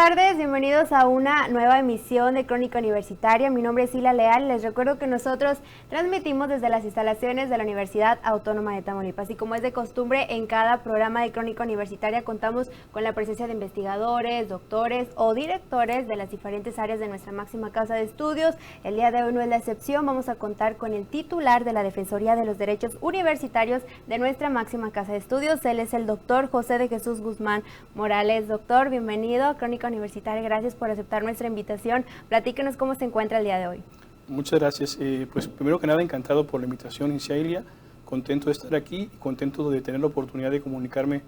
tardes, bienvenidos a una nueva emisión de Crónica Universitaria. Mi nombre es Hila Leal y les recuerdo que nosotros transmitimos desde las instalaciones de la Universidad Autónoma de Tamaulipas. Y como es de costumbre, en cada programa de Crónica Universitaria contamos con la presencia de investigadores, doctores o directores de las diferentes áreas de nuestra máxima casa de estudios. El día de hoy no es la excepción, vamos a contar con el titular de la Defensoría de los Derechos Universitarios de nuestra máxima casa de estudios. Él es el doctor José de Jesús Guzmán Morales. Doctor, bienvenido a Crónica Universitaria, gracias por aceptar nuestra invitación. Platíquenos cómo se encuentra el día de hoy. Muchas gracias. Pues primero que nada, encantado por la invitación, Ilia. Contento de estar aquí y contento de tener la oportunidad de comunicarme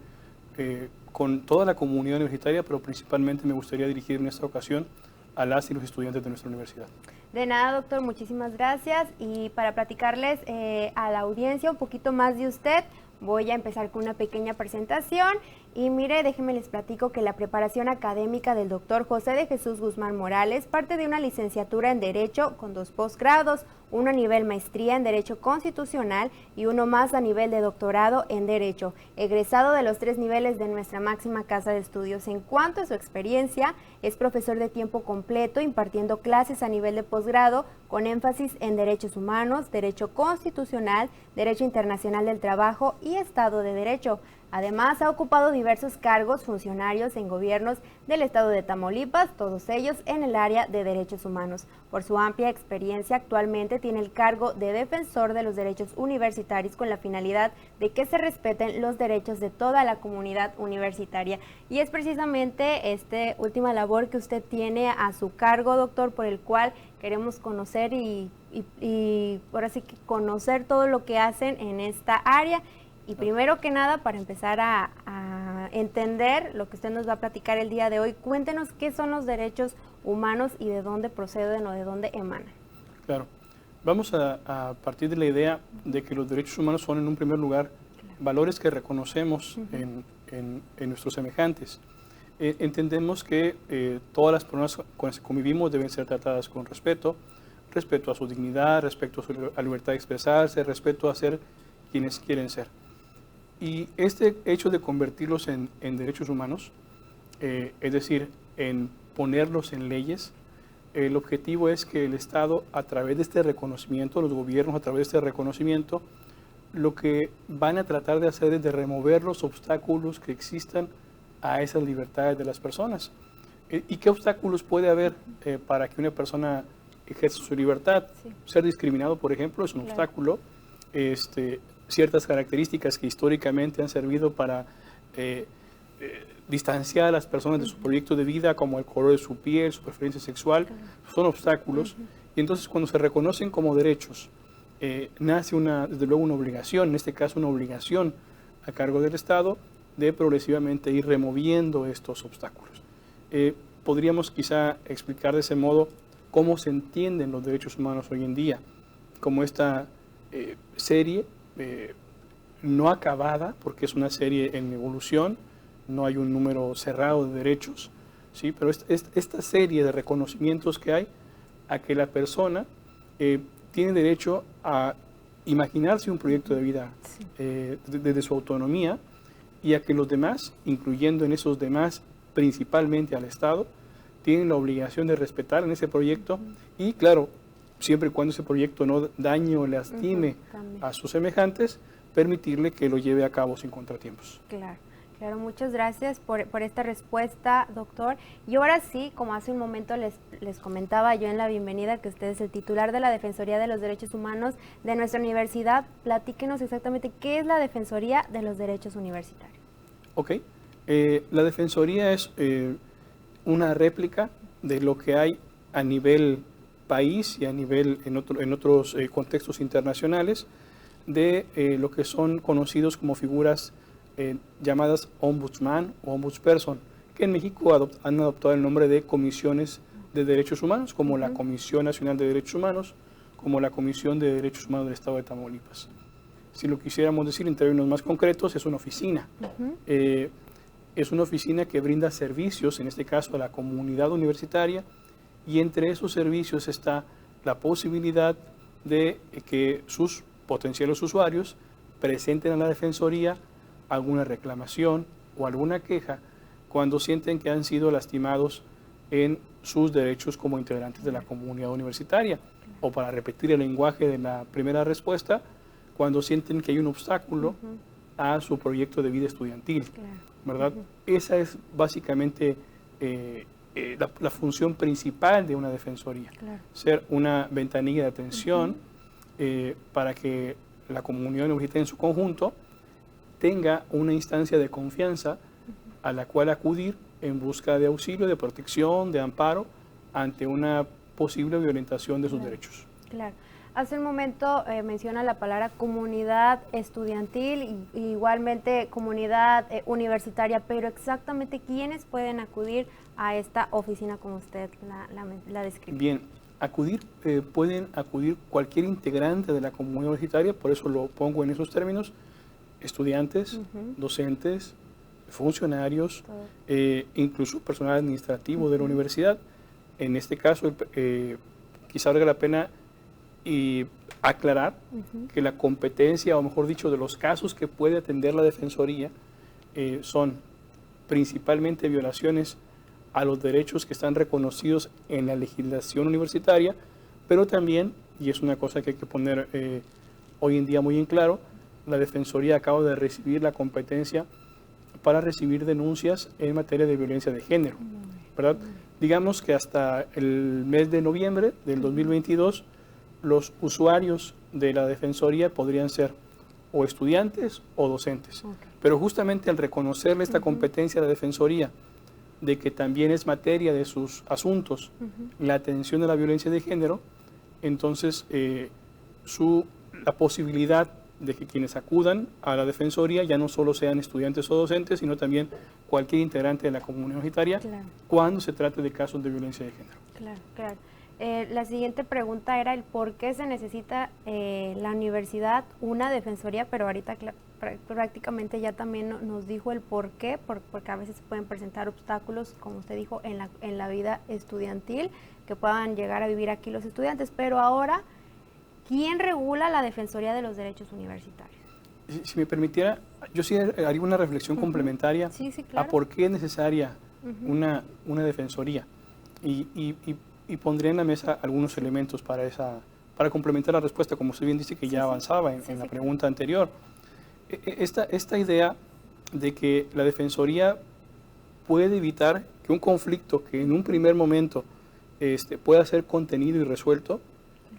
con toda la comunidad universitaria, pero principalmente me gustaría dirigir en esta ocasión a las y los estudiantes de nuestra universidad. De nada, doctor, muchísimas gracias. Y para platicarles a la audiencia un poquito más de usted, voy a empezar con una pequeña presentación. Y mire, déjenme les platico que la preparación académica del doctor José de Jesús Guzmán Morales parte de una licenciatura en Derecho con 2 posgrados, uno a nivel maestría en Derecho Constitucional y uno más a nivel de doctorado en Derecho, egresado de los 3 niveles de nuestra máxima casa de estudios. En cuanto a su experiencia, es profesor de tiempo completo impartiendo clases a nivel de posgrado con énfasis en Derechos Humanos, Derecho Constitucional, Derecho Internacional del Trabajo y Estado de Derecho. Además, ha ocupado diversos cargos funcionarios en gobiernos del estado de Tamaulipas, todos ellos en el área de derechos humanos. Por su amplia experiencia, actualmente tiene el cargo de defensor de los derechos universitarios con la finalidad de que se respeten los derechos de toda la comunidad universitaria. Y es precisamente esta última labor que usted tiene a su cargo, doctor, por el cual queremos conocer y ahora sí que conocer todo lo que hacen en esta área. Y primero que nada, para empezar a entender lo que usted nos va a platicar el día de hoy, cuéntenos qué son los derechos humanos y de dónde proceden o de dónde emanan. Claro. Vamos a partir de la idea de que los derechos humanos son, en un primer lugar, valores que reconocemos en nuestros semejantes. Entendemos que todas las personas con las que convivimos deben ser tratadas con respeto, respeto a su dignidad, respeto a su libertad de expresarse, respeto a ser quienes quieren ser. Y este hecho de convertirlos en derechos humanos, es decir, en ponerlos en leyes, el objetivo es que el Estado, a través de este reconocimiento, los gobiernos a través de este reconocimiento, lo que van a tratar de hacer es de remover los obstáculos que existan a esas libertades de las personas. ¿Y qué obstáculos puede haber para que una persona ejerza su libertad? Sí. Ser discriminado, por ejemplo, es un obstáculo. Ciertas características que históricamente han servido para distanciar a las personas de su proyecto de vida, como el color de su piel, su preferencia sexual, son obstáculos. Y entonces, cuando se reconocen como derechos, nace desde luego una obligación, en este caso una obligación a cargo del Estado, de progresivamente ir removiendo estos obstáculos. Podríamos quizá explicar de ese modo cómo se entienden los derechos humanos hoy en día, como esta serie no acabada, porque es una serie en evolución, no hay un número cerrado de derechos, ¿sí? Pero esta serie de reconocimientos que hay a que la persona tiene derecho a imaginarse un proyecto de vida desde su autonomía, y a que los demás, incluyendo en esos demás principalmente al Estado, tienen la obligación de respetar en ese proyecto y, claro, siempre y cuando ese proyecto no dañe o lastime a sus semejantes, permitirle que lo lleve a cabo sin contratiempos. Claro, claro, muchas gracias por esta respuesta, doctor. Y ahora sí, como hace un momento les comentaba yo en la bienvenida que usted es el titular de la Defensoría de los Derechos Humanos de nuestra universidad, platíquenos exactamente qué es la Defensoría de los Derechos Universitarios. Ok, la Defensoría es una réplica de lo que hay a nivel país y a nivel en otros contextos internacionales de lo que son conocidos como figuras llamadas ombudsman o ombudsperson, que en México han adoptado el nombre de comisiones de derechos humanos, como la Comisión Nacional de Derechos Humanos, como la Comisión de Derechos Humanos del Estado de Tamaulipas. Si lo quisiéramos decir en términos más concretos, es una oficina. Es una oficina que brinda servicios, en este caso a la comunidad universitaria, y entre esos servicios está la posibilidad de que sus potenciales usuarios presenten a la Defensoría alguna reclamación o alguna queja cuando sienten que han sido lastimados en sus derechos como integrantes de la comunidad universitaria. O para repetir el lenguaje de la primera respuesta, cuando sienten que hay un obstáculo a su proyecto de vida estudiantil, ¿verdad? Esa es básicamente la función principal de una defensoría, ser una ventanilla de atención para que la comunidad universitaria en su conjunto tenga una instancia de confianza a la cual acudir en busca de auxilio, de protección, de amparo ante una posible violentación de sus derechos. Claro. Hace un momento menciona la palabra comunidad estudiantil y igualmente comunidad universitaria, pero exactamente ¿quiénes pueden acudir a esta oficina como usted la describe? Bien, pueden acudir cualquier integrante de la comunidad universitaria, por eso lo pongo en esos términos, estudiantes, docentes, funcionarios, incluso personal administrativo de la universidad. En este caso, quizá valga la pena aclarar que la competencia, o mejor dicho, de los casos que puede atender la Defensoría son principalmente violaciones a los derechos que están reconocidos en la legislación universitaria, pero también, y es una cosa que hay que poner hoy en día muy en claro, la Defensoría acaba de recibir la competencia para recibir denuncias en materia de violencia de género, ¿verdad? Digamos que hasta el mes de noviembre del 2022, los usuarios de la Defensoría podrían ser o estudiantes o docentes. Pero justamente al reconocerle esta competencia a la Defensoría, de que también es materia de sus asuntos la atención de la violencia de género, entonces la posibilidad de que quienes acudan a la Defensoría ya no solo sean estudiantes o docentes, sino también cualquier integrante de la comunidad universitaria, cuando se trate de casos de violencia de género. Claro, claro. La siguiente pregunta era el por qué se necesita la universidad una defensoría, pero ahorita prácticamente ya también nos dijo el por qué, porque a veces se pueden presentar obstáculos, como usted dijo, en la vida estudiantil, que puedan llegar a vivir aquí los estudiantes. Pero ahora, ¿quién regula la Defensoría de los Derechos Universitarios? Si me permitiera, yo sí haría una reflexión complementaria a por qué es necesaria una defensoría. Y pondré en la mesa algunos elementos para complementar la respuesta, como usted bien dice que ya avanzaba en la pregunta anterior. Esta idea de que la Defensoría puede evitar que un conflicto que en un primer momento pueda ser contenido y resuelto,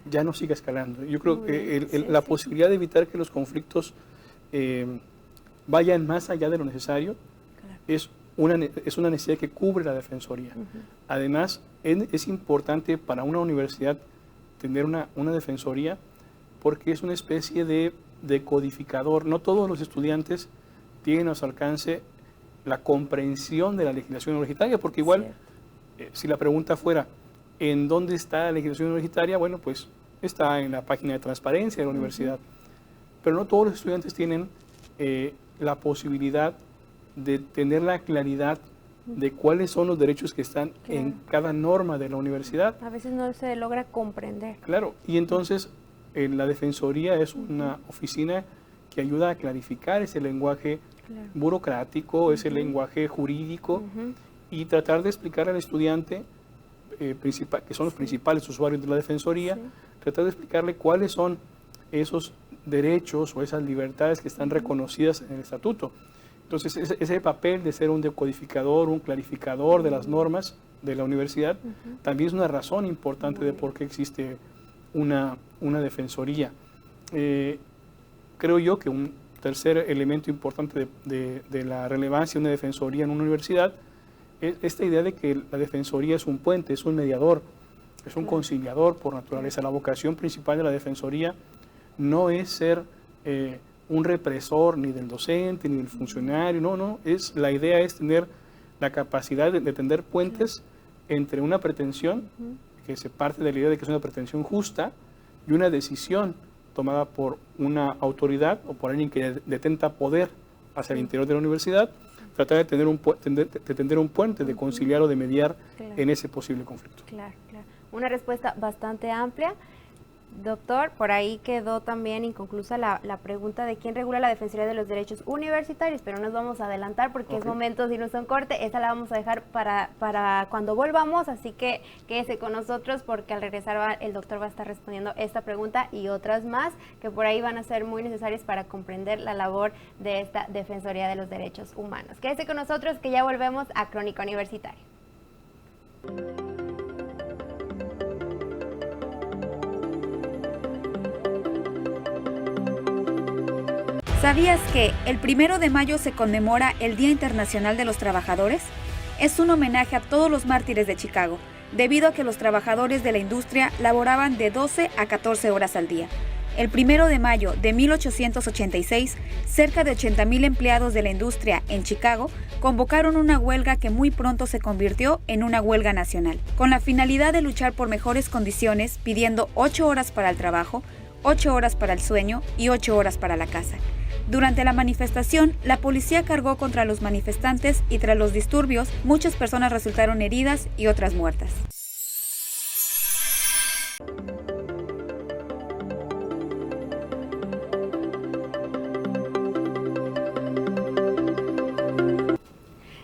ya no siga escalando. Yo creo que la posibilidad de evitar que los conflictos vayan más allá de lo necesario es una necesidad que cubre la Defensoría. Además, es importante para una universidad tener una Defensoría porque es una especie de codificador. No todos los estudiantes tienen a su alcance la comprensión de la legislación universitaria, porque igual, si la pregunta fuera, ¿en dónde está la legislación universitaria? Bueno, pues está en la página de transparencia de la universidad. Pero no todos los estudiantes tienen la posibilidad de tener la claridad de cuáles son los derechos que están en cada norma de la universidad. A veces no se logra comprender. Claro, y entonces la Defensoría es una oficina que ayuda a clarificar ese lenguaje burocrático, ese lenguaje jurídico, y tratar de explicar al estudiante, que son los principales usuarios de la Defensoría, tratar de explicarle cuáles son esos derechos o esas libertades que están reconocidas en el estatuto. Entonces, ese papel de ser un decodificador, un clarificador de las normas de la universidad, también es una razón importante de por qué existe una Defensoría. Creo yo que un tercer elemento importante de la relevancia de una Defensoría en una universidad es esta idea de que la Defensoría es un puente, es un mediador, es un conciliador por naturaleza. La vocación principal de la Defensoría no es ser un represor ni del docente ni del funcionario, no, la idea es tener la capacidad de tender puentes entre una pretensión, que se parte de la idea de que es una pretensión justa, y una decisión tomada por una autoridad o por alguien que detenta poder hacia el interior de la universidad, tratar de tender un puente, de conciliar o de mediar en ese posible conflicto. Claro. Una respuesta bastante amplia. Doctor, por ahí quedó también inconclusa la pregunta de quién regula la Defensoría de los Derechos Universitarios, pero nos vamos a adelantar porque es momento de irnos a un corte. Esa la vamos a dejar para cuando volvamos, así que quédese con nosotros porque al regresar el doctor va a estar respondiendo esta pregunta y otras más que por ahí van a ser muy necesarias para comprender la labor de esta Defensoría de los Derechos Humanos. Quédese con nosotros que ya volvemos a Crónica Universitaria. ¿Sabías que el 1 de mayo se conmemora el Día Internacional de los Trabajadores? Es un homenaje a todos los mártires de Chicago, debido a que los trabajadores de la industria laboraban de 12 a 14 horas al día. El 1 de mayo de 1886, cerca de 80,000 empleados de la industria en Chicago convocaron una huelga que muy pronto se convirtió en una huelga nacional, con la finalidad de luchar por mejores condiciones, pidiendo 8 horas para el trabajo, 8 horas para el sueño y 8 horas para la casa. Durante la manifestación, la policía cargó contra los manifestantes y tras los disturbios, muchas personas resultaron heridas y otras muertas.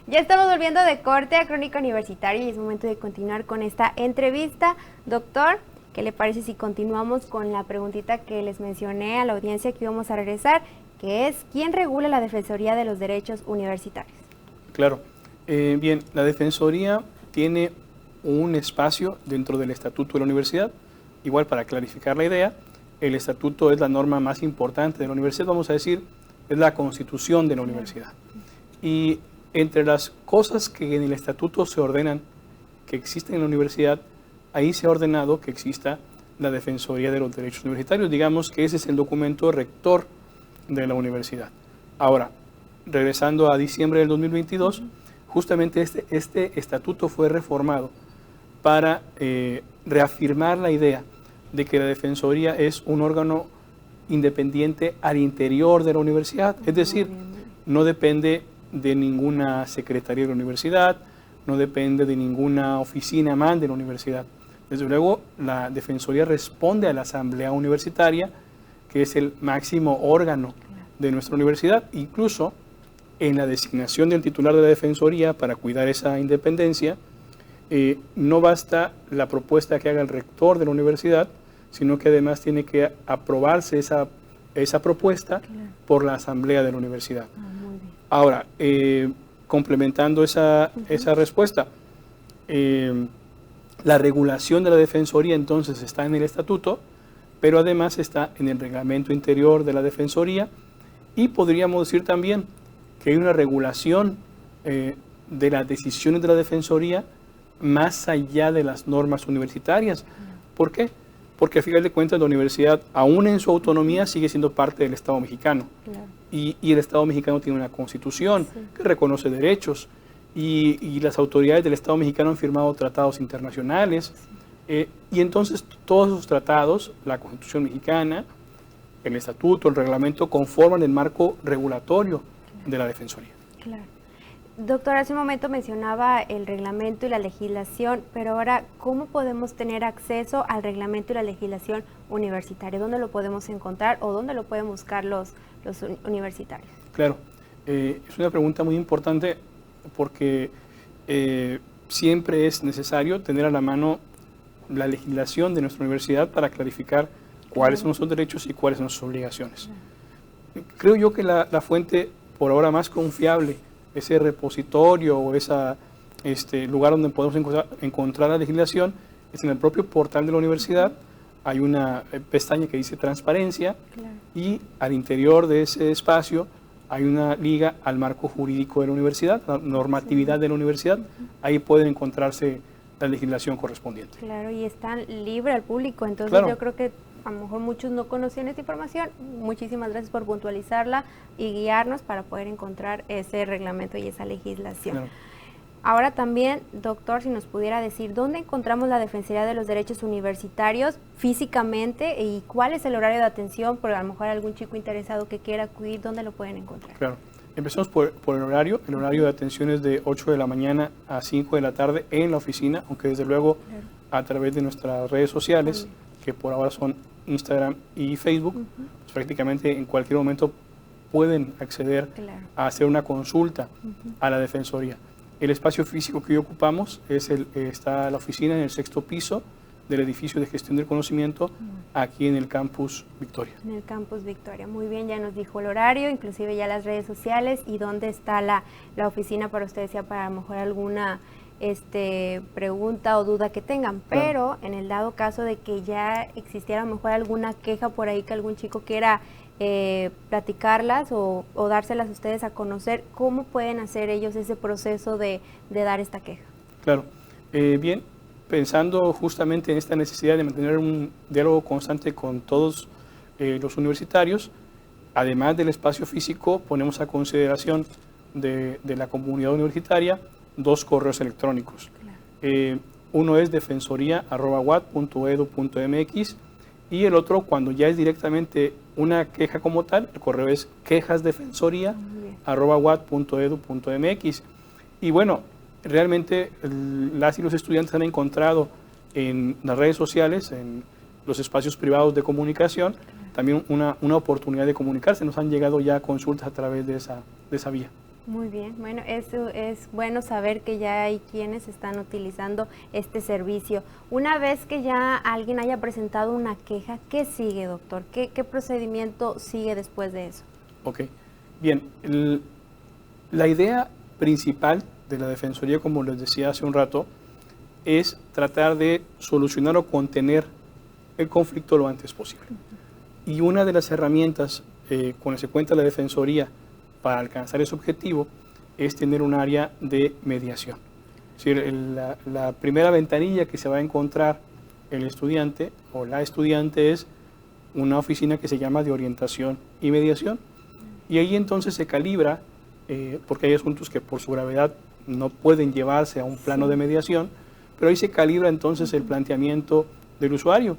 Ya estamos volviendo de corte a Crónica Universitaria y es momento de continuar con esta entrevista. Doctor, ¿qué le parece si continuamos con la preguntita que les mencioné a la audiencia que íbamos a regresar, que es ¿quién regula la Defensoría de los Derechos Universitarios? Claro. Bien, la Defensoría tiene un espacio dentro del Estatuto de la Universidad. Igual, para clarificar la idea, el Estatuto es la norma más importante de la universidad, vamos a decir, es la Constitución de la universidad. Y entre las cosas que en el Estatuto se ordenan, que existen en la universidad, ahí se ha ordenado que exista la Defensoría de los Derechos Universitarios. Digamos que ese es el documento rector de la universidad. Ahora, regresando a diciembre del 2022, justamente este estatuto fue reformado para reafirmar la idea de que la Defensoría es un órgano independiente al interior de la universidad, es decir, no depende de ninguna secretaría de la universidad, no depende de ninguna oficina más de la universidad. Desde luego, la Defensoría responde a la Asamblea Universitaria, que es el máximo órgano de nuestra universidad. Incluso en la designación del titular de la Defensoría para cuidar esa independencia, no basta la propuesta que haga el rector de la universidad, sino que además tiene que aprobarse esa propuesta por la Asamblea de la universidad. Ahora, complementando esa respuesta, la regulación de la Defensoría entonces está en el Estatuto, pero además está en el reglamento interior de la Defensoría y podríamos decir también que hay una regulación de las decisiones de la Defensoría más allá de las normas universitarias. ¿Por qué? Porque a final de cuentas la universidad, aún en su autonomía, sigue siendo parte del Estado mexicano. Claro. Y el Estado mexicano tiene una constitución que reconoce derechos y las autoridades del Estado mexicano han firmado tratados internacionales. Y entonces todos esos tratados, la Constitución mexicana, el Estatuto, el reglamento, conforman el marco regulatorio de la Defensoría. Claro. Doctor, hace un momento mencionaba el reglamento y la legislación, pero ahora, ¿cómo podemos tener acceso al reglamento y la legislación universitaria? ¿Dónde lo podemos encontrar o dónde lo pueden buscar los universitarios? Claro, es una pregunta muy importante porque siempre es necesario tener a la mano la legislación de nuestra universidad para clarificar cuáles son nuestros derechos y cuáles son nuestras obligaciones. Creo yo que la fuente por ahora más confiable, ese repositorio o ese lugar donde podemos encontrar la legislación, es en el propio portal de la universidad. Hay una pestaña que dice transparencia y al interior de ese espacio hay una liga al marco jurídico de la universidad, la normatividad de la universidad. Ahí pueden encontrarse la legislación correspondiente. Claro, y está libre al público, entonces yo creo que a lo mejor muchos no conocían esta información. Muchísimas gracias por puntualizarla y guiarnos para poder encontrar ese reglamento y esa legislación. Claro. Ahora también, doctor, si nos pudiera decir dónde encontramos la Defensoría de los Derechos Universitarios físicamente y cuál es el horario de atención, por a lo mejor algún chico interesado que quiera acudir, ¿dónde lo pueden encontrar? Claro. Empezamos por el horario. El horario de atención es de 8 de la mañana a 5 de la tarde en la oficina, aunque desde luego a través de nuestras redes sociales, que por ahora son Instagram y Facebook, pues prácticamente en cualquier momento pueden acceder a hacer una consulta a la Defensoría. El espacio físico que hoy ocupamos está la oficina en el 6º piso del edificio de gestión del conocimiento, aquí en el Campus Victoria. En el Campus Victoria, muy bien, ya nos dijo el horario, inclusive ya las redes sociales y dónde está la oficina para ustedes, ya para a lo mejor alguna pregunta o duda que tengan, pero en el dado caso de que ya existiera a lo mejor alguna queja por ahí que algún chico quiera platicarlas o dárselas a ustedes a conocer, ¿cómo pueden hacer ellos ese proceso de dar esta queja? Claro, bien, pensando justamente en esta necesidad de mantener un diálogo constante con todos los universitarios, además del espacio físico, ponemos a consideración de la comunidad universitaria 2 correos electrónicos. Uno es defensoría@uat.edu.mx y el otro, cuando ya es directamente una queja como tal, el correo es quejasdefensoría@uat.edu.mx. Y bueno, realmente las y los estudiantes han encontrado en las redes sociales, en los espacios privados de comunicación, también una oportunidad de comunicarse. Nos han llegado ya consultas a través de esa vía. Muy bien, bueno, eso es bueno saber que ya hay quienes están utilizando este servicio. Una vez que ya alguien haya presentado una queja, ¿qué sigue, doctor? ¿Qué procedimiento sigue después de eso? Ok, bien, la idea principal de la Defensoría, como les decía hace un rato, es tratar de solucionar o contener el conflicto lo antes posible. Y una de las herramientas con las que cuenta la Defensoría para alcanzar ese objetivo es tener un área de mediación. Es decir, la primera ventanilla que se va a encontrar el estudiante o la estudiante es una oficina que se llama de orientación y mediación. Y ahí entonces se calibra, porque hay asuntos que por su gravedad no pueden llevarse a un plano de mediación, pero ahí se calibra entonces el planteamiento del usuario.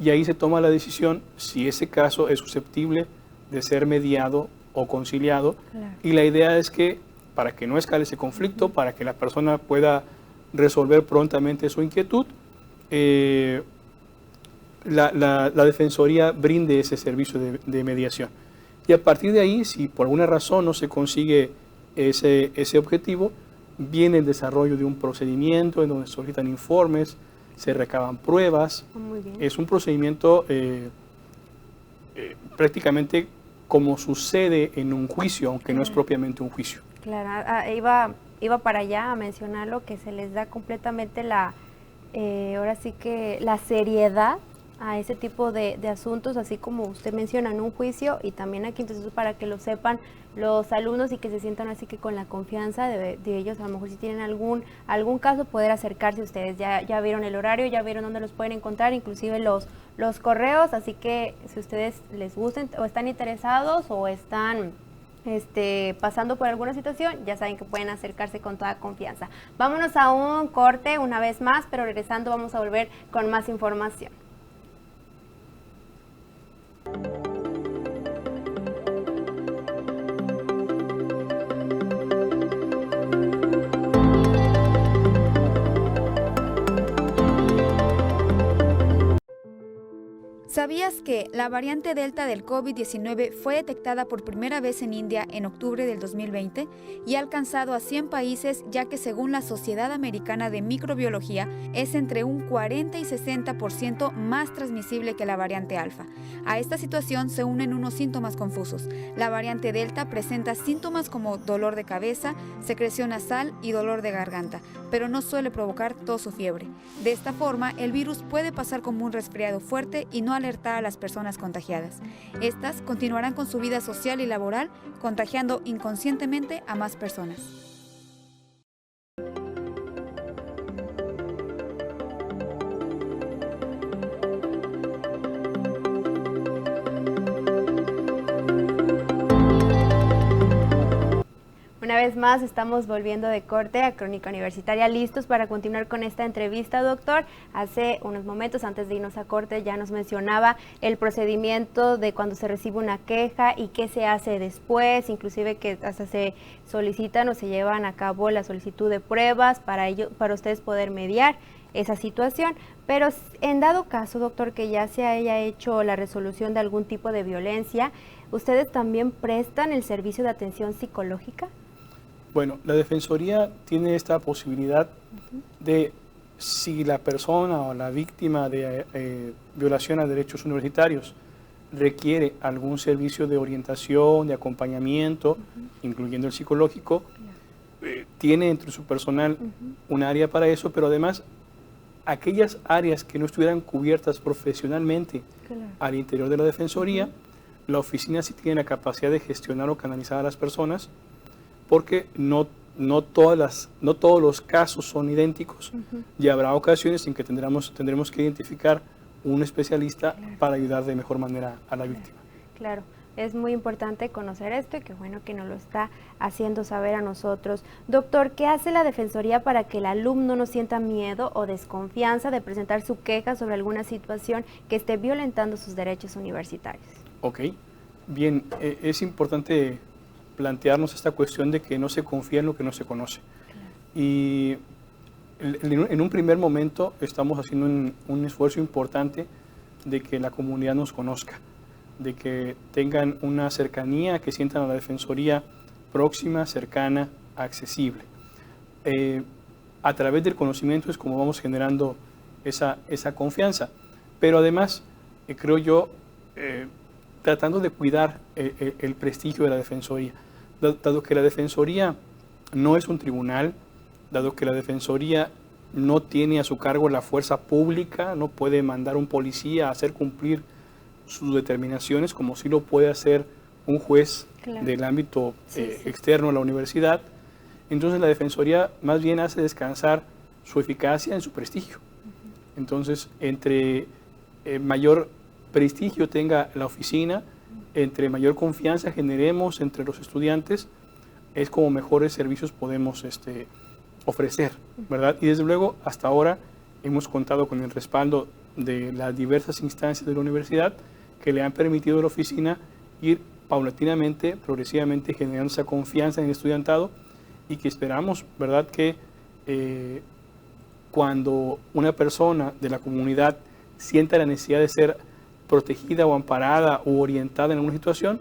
Y ahí se toma la decisión si ese caso es susceptible de ser mediado o conciliado, y la idea es que para que no escale ese conflicto, para que la persona pueda resolver prontamente su inquietud, la Defensoría brinde ese servicio de mediación. Y a partir de ahí, si por alguna razón no se consigue ese objetivo, viene el desarrollo de un procedimiento en donde se solicitan informes, se recaban pruebas. Muy bien. Es un procedimiento prácticamente como sucede en un juicio, aunque no es propiamente un juicio. Claro, iba para allá a mencionarlo, que se les da completamente ahora sí que la seriedad a ese tipo de asuntos, así como usted menciona en un juicio, y también aquí, entonces, para que lo sepan los alumnos y que se sientan así que con la confianza de ellos, a lo mejor si tienen algún caso, poder acercarse a ustedes. Ya vieron el horario, ya vieron dónde los pueden encontrar, inclusive los correos, así que si ustedes les gustan o están interesados o están pasando por alguna situación, ya saben que pueden acercarse con toda confianza. Vámonos a un corte una vez más, pero regresando vamos a volver con más información. ¿Sabías que la variante Delta del COVID-19 fue detectada por primera vez en India en octubre del 2020 y ha alcanzado a 100 países, ya que según la Sociedad Americana de Microbiología es entre un 40 y 60% más transmisible que la variante Alfa? A esta situación se unen unos síntomas confusos. La variante Delta presenta síntomas como dolor de cabeza, secreción nasal y dolor de garganta, pero no suele provocar tos o fiebre. De esta forma, el virus puede pasar como un resfriado fuerte y no alertar a las personas contagiadas. Estas continuarán con su vida social y laboral, contagiando inconscientemente a más personas. Una vez más estamos volviendo de corte a Crónica Universitaria, listos para continuar con esta entrevista, doctor. Hace unos momentos, antes de irnos a corte, ya nos mencionaba el procedimiento de cuando se recibe una queja y qué se hace después, inclusive que hasta se solicitan o se llevan a cabo la solicitud de pruebas para ustedes poder mediar. esa situación. Pero en dado caso, doctor, que ya se haya hecho la resolución de algún tipo de violencia, ¿ustedes también prestan el servicio de atención psicológica? Bueno, la Defensoría tiene esta posibilidad de, si la persona o la víctima de violación a derechos universitarios requiere algún servicio de orientación, de acompañamiento, incluyendo el psicológico, tiene entre su personal un área para eso, pero además aquellas áreas que no estuvieran cubiertas profesionalmente al interior de la Defensoría, la oficina sí tiene la capacidad de gestionar o canalizar a las personas, porque no todos los casos son idénticos y habrá ocasiones en que tendremos que identificar un especialista para ayudar de mejor manera a la víctima. Claro, es muy importante conocer esto y qué bueno que nos lo está haciendo saber a nosotros. Doctor, ¿qué hace la Defensoría para que el alumno no sienta miedo o desconfianza de presentar su queja sobre alguna situación que esté violentando sus derechos universitarios? Ok, bien, es importante plantearnos esta cuestión de que no se confía en lo que no se conoce. Y en un primer momento estamos haciendo un esfuerzo importante de que la comunidad nos conozca, de que tengan una cercanía, que sientan a la Defensoría próxima, cercana, accesible. A través del conocimiento es como vamos generando esa confianza, pero además, creo yo, tratando de cuidar el prestigio de la Defensoría. Dado que la Defensoría no es un tribunal, dado que la Defensoría no tiene a su cargo la fuerza pública, no puede mandar un policía a hacer cumplir sus determinaciones como sí lo puede hacer un juez del ámbito externo a la universidad. Entonces la Defensoría más bien hace descansar su eficacia en su prestigio. Entonces, entre mayor prestigio tenga la oficina, entre mayor confianza generemos entre los estudiantes, es como mejores servicios podemos ofrecer, ¿verdad? Y desde luego, hasta ahora hemos contado con el respaldo de las diversas instancias de la universidad que le han permitido a la oficina ir paulatinamente, progresivamente generando esa confianza en el estudiantado y que esperamos, ¿verdad?, que cuando una persona de la comunidad sienta la necesidad de ser protegida o amparada o orientada en alguna situación,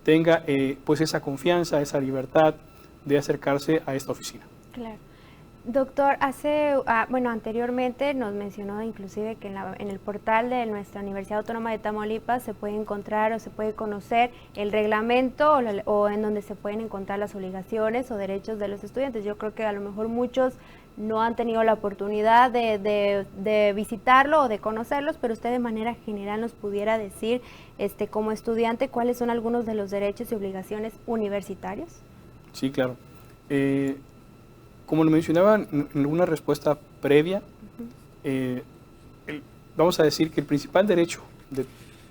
tenga pues esa confianza, esa libertad de acercarse a esta oficina. Claro. Doctor, anteriormente nos mencionó inclusive que en el portal de nuestra Universidad Autónoma de Tamaulipas se puede encontrar o se puede conocer el reglamento o en donde se pueden encontrar las obligaciones o derechos de los estudiantes. Yo creo que a lo mejor muchos no han tenido la oportunidad de visitarlo o de conocerlos, pero usted de manera general nos pudiera decir, como estudiante, ¿cuáles son algunos de los derechos y obligaciones universitarios? Sí, claro. Como lo mencionaba en una respuesta previa, vamos a decir que el principal derecho de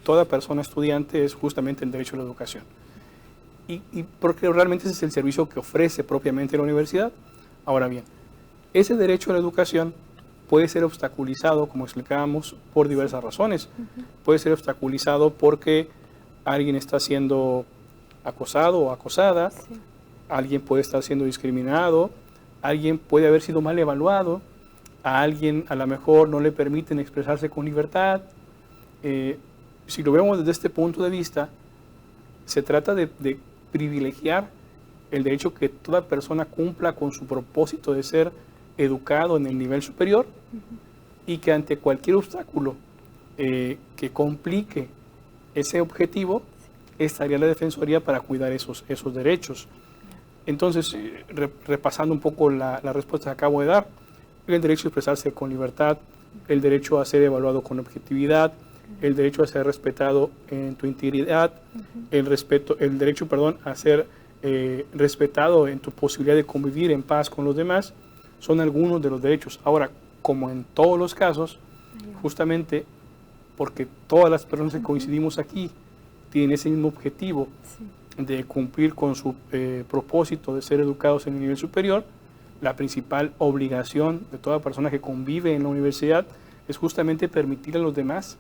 toda persona estudiante es justamente el derecho a la educación. Y porque realmente ese es el servicio que ofrece propiamente la universidad. Ahora bien, ese derecho a la educación puede ser obstaculizado, como explicábamos, por diversas razones. Puede ser obstaculizado porque alguien está siendo acosado o acosada, alguien puede estar siendo discriminado, alguien puede haber sido mal evaluado, a alguien a lo mejor no le permiten expresarse con libertad. Si lo vemos desde este punto de vista, se trata de privilegiar el derecho que toda persona cumpla con su propósito de ser educado en el nivel superior y que ante cualquier obstáculo que complique ese objetivo, estaría la Defensoría para cuidar esos derechos. Entonces, repasando un poco la respuesta que acabo de dar, el derecho a expresarse con libertad, el derecho a ser evaluado con objetividad, el derecho a ser respetado en tu integridad, el derecho a ser respetado en tu posibilidad de convivir en paz con los demás, son algunos de los derechos. Ahora, como en todos los casos, justamente porque todas las personas que coincidimos aquí tienen ese mismo objetivo de cumplir con su propósito de ser educados en el nivel superior, la principal obligación de toda persona que convive en la universidad es justamente permitir a los demás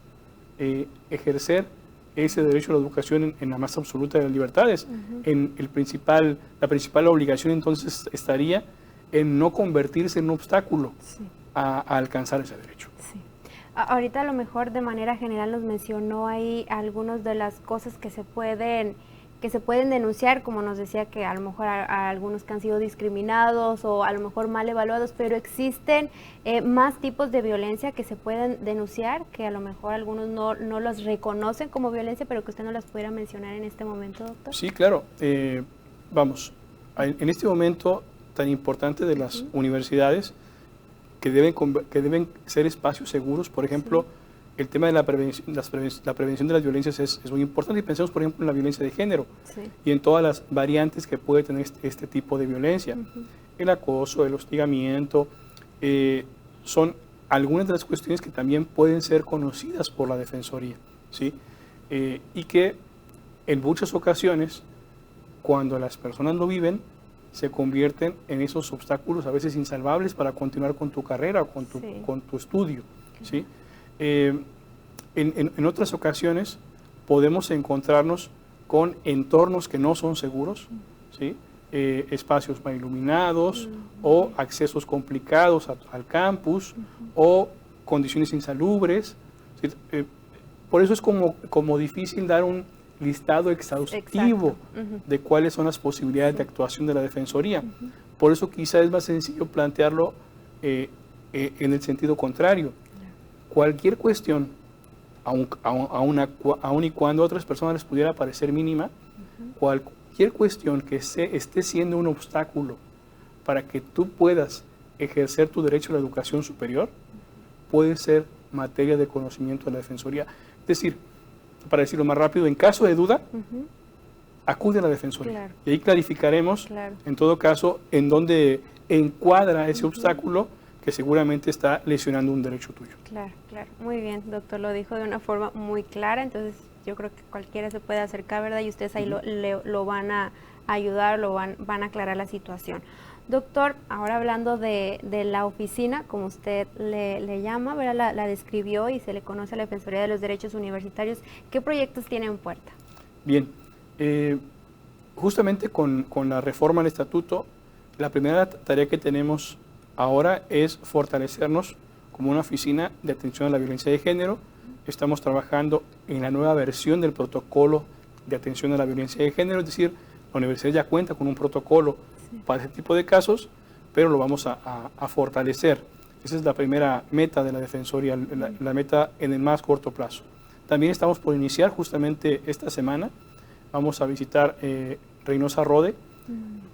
ejercer ese derecho a la educación en la más absoluta de las libertades. La principal obligación entonces estaría en no convertirse en un obstáculo a alcanzar ese derecho. Sí. Ahorita a lo mejor de manera general nos mencionó ahí algunas de las cosas que se pueden denunciar, como nos decía que a lo mejor a algunos que han sido discriminados o a lo mejor mal evaluados, pero existen más tipos de violencia que se pueden denunciar, que a lo mejor algunos no los reconocen como violencia, pero que usted no las pudiera mencionar en este momento, doctor. Sí, claro. Vamos, en este momento tan importante de las universidades, que deben ser espacios seguros, por ejemplo, el tema de la prevención de las violencias es muy importante, y pensemos, por ejemplo, en la violencia de género y en todas las variantes que puede tener este tipo de violencia. El acoso, el hostigamiento, son algunas de las cuestiones que también pueden ser conocidas por la Defensoría, ¿sí? Y que en muchas ocasiones, cuando las personas lo viven, se convierten en esos obstáculos a veces insalvables para continuar con tu carrera o con tu estudio, ¿sí? En otras ocasiones podemos encontrarnos con entornos que no son seguros, ¿sí? Espacios mal iluminados o accesos complicados al campus o condiciones insalubres, ¿sí? Por eso es como difícil dar un listado exhaustivo de cuáles son las posibilidades de actuación de la Defensoría. Por eso quizá es más sencillo plantearlo en el sentido contrario. Cualquier cuestión, aun y cuando a otras personas les pudiera parecer mínima, cualquier cuestión que esté siendo un obstáculo para que tú puedas ejercer tu derecho a la educación superior, puede ser materia de conocimiento de la Defensoría. Es decir, para decirlo más rápido, en caso de duda, acude a la Defensoría. Y ahí clarificaremos, en todo caso, en dónde encuadra ese obstáculo que seguramente está lesionando un derecho tuyo. Claro. Muy bien, doctor, lo dijo de una forma muy clara, entonces yo creo que cualquiera se puede acercar, ¿verdad? Y ustedes ahí lo van a ayudar, van a aclarar la situación. Doctor, ahora hablando de la oficina, como usted le llama, ¿verdad? La describió y se le conoce a la Defensoría de los Derechos Universitarios, ¿qué proyectos tiene en puerta? Bien, justamente con la reforma al estatuto, la primera tarea que tenemos ahora es fortalecernos como una oficina de atención a la violencia de género. Estamos trabajando en la nueva versión del protocolo de atención a la violencia de género, es decir, la universidad ya cuenta con un protocolo para ese tipo de casos, pero lo vamos a fortalecer. Esa es la primera meta de la Defensoría, la meta en el más corto plazo. También estamos por iniciar justamente esta semana, vamos a visitar Reynosa Rode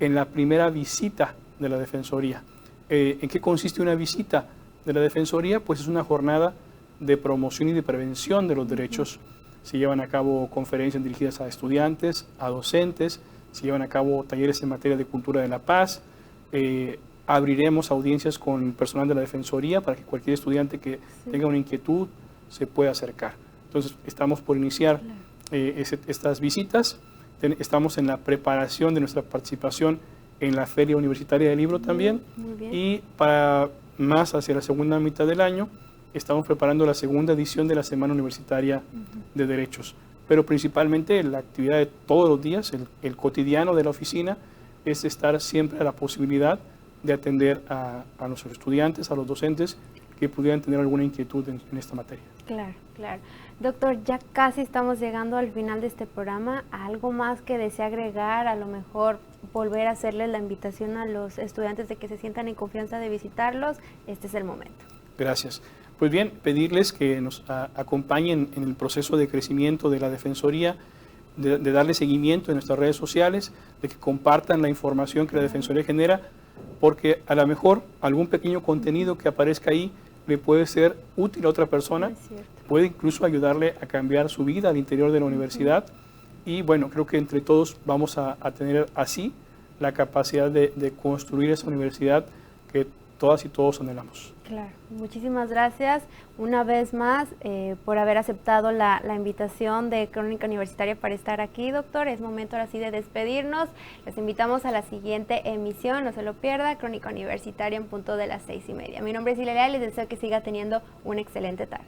en la primera visita de la Defensoría. ¿En qué consiste una visita de la Defensoría? Pues es una jornada de promoción y de prevención de los derechos. Se llevan a cabo conferencias dirigidas a estudiantes, a docentes, se llevan a cabo talleres en materia de cultura de la paz, abriremos audiencias con personal de la Defensoría para que cualquier estudiante que tenga una inquietud se pueda acercar. Entonces, estamos por iniciar estas visitas, estamos en la preparación de nuestra participación en la Feria Universitaria del Libro también, y para más hacia la segunda mitad del año, estamos preparando la segunda edición de la Semana Universitaria de Derechos. Pero principalmente la actividad de todos los días, el cotidiano de la oficina, es estar siempre a la posibilidad de atender a nuestros estudiantes, a los docentes que pudieran tener alguna inquietud en esta materia. Claro. Doctor, ya casi estamos llegando al final de este programa. ¿Algo más que desea agregar? A lo mejor volver a hacerles la invitación a los estudiantes de que se sientan en confianza de visitarlos. Este es el momento. Gracias. Pues bien, pedirles que nos acompañen en el proceso de crecimiento de la Defensoría, de darle seguimiento en nuestras redes sociales, de que compartan la información que la Defensoría genera, porque a lo mejor algún pequeño contenido que aparezca ahí le puede ser útil a otra persona, puede incluso ayudarle a cambiar su vida al interior de la universidad. Y bueno, creo que entre todos vamos a tener así la capacidad de construir esa universidad que todas y todos anhelamos. Claro, muchísimas gracias una vez más por haber aceptado la invitación de Crónica Universitaria para estar aquí, doctor. Es momento ahora sí de despedirnos. Les invitamos a la siguiente emisión, no se lo pierda, Crónica Universitaria en punto de las 6:30. Mi nombre es Ilelia y les deseo que siga teniendo una excelente tarde.